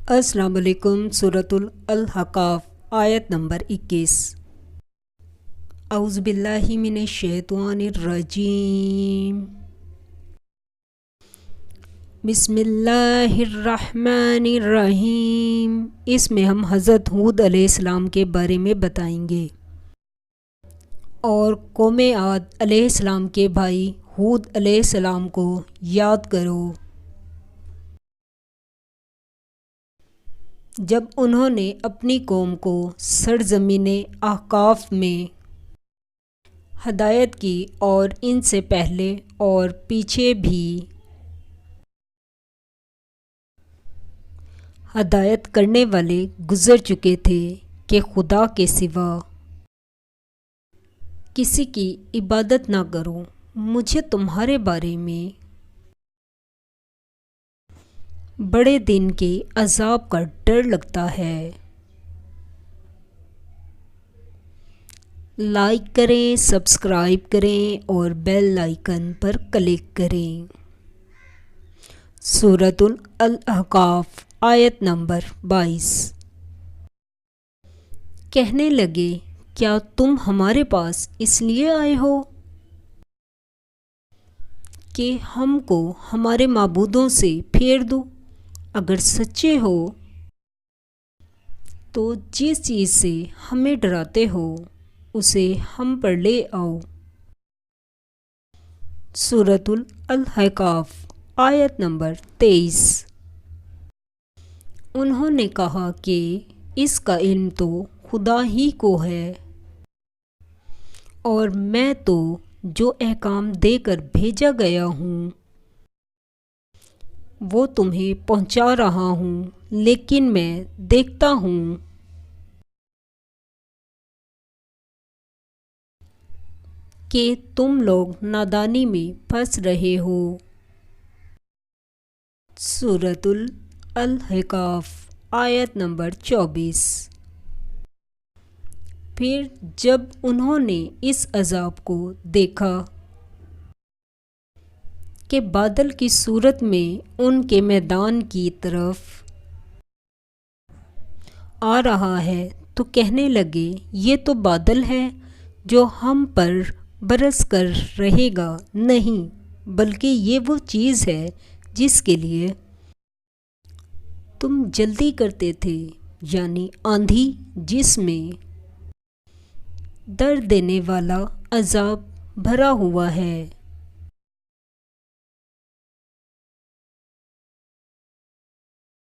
السلام علیکم۔ سورۃ الحقاف آیت نمبر 21۔ اعوذ باللہ من الشیطان الرجیم، بسم اللہ الرحمن الرحیم۔ اس میں ہم حضرت ہود علیہ السلام کے بارے میں بتائیں گے اور قوم عاد علیہ السلام کے بھائی ہود علیہ السلام کو یاد کرو جب انہوں نے اپنی قوم کو سرزمین احقاف میں ہدایت کی اور ان سے پہلے اور پیچھے بھی ہدایت کرنے والے گزر چکے تھے کہ خدا کے سوا کسی کی عبادت نہ کرو، مجھے تمہارے بارے میں بڑے دن کے عذاب کا ڈر لگتا ہے۔ لائک کریں، سبسکرائب کریں اور بیل آئیکن پر کلک کریں۔ سورۃ الاحقاف آیت نمبر 22۔ کہنے لگے، کیا تم ہمارے پاس اس لیے آئے ہو کہ ہم کو ہمارے معبودوں سے پھیر دو؟ اگر سچے ہو تو جس چیز سے ہمیں ڈراتے ہو اسے ہم پر لے آؤ۔ سورۃ الاحقاف آیت نمبر 23۔ انہوں نے کہا کہ اس کا علم تو خدا ہی کو ہے اور میں تو جو احکام دے کر بھیجا گیا ہوں وہ تمہیں پہنچا رہا ہوں، لیکن میں دیکھتا ہوں کہ تم لوگ نادانی میں پھنس رہے ہو۔ سورۃ الاحقاف آیت نمبر 24۔ پھر جب انہوں نے اس عذاب کو دیکھا کہ بادل کی صورت میں ان کے میدان کی طرف آ رہا ہے تو کہنے لگے، یہ تو بادل ہے جو ہم پر برس کر رہے گا، نہیں بلکہ یہ وہ چیز ہے جس کے لیے تم جلدی کرتے تھے، یعنی آندھی جس میں درد دینے والا عذاب بھرا ہوا ہے۔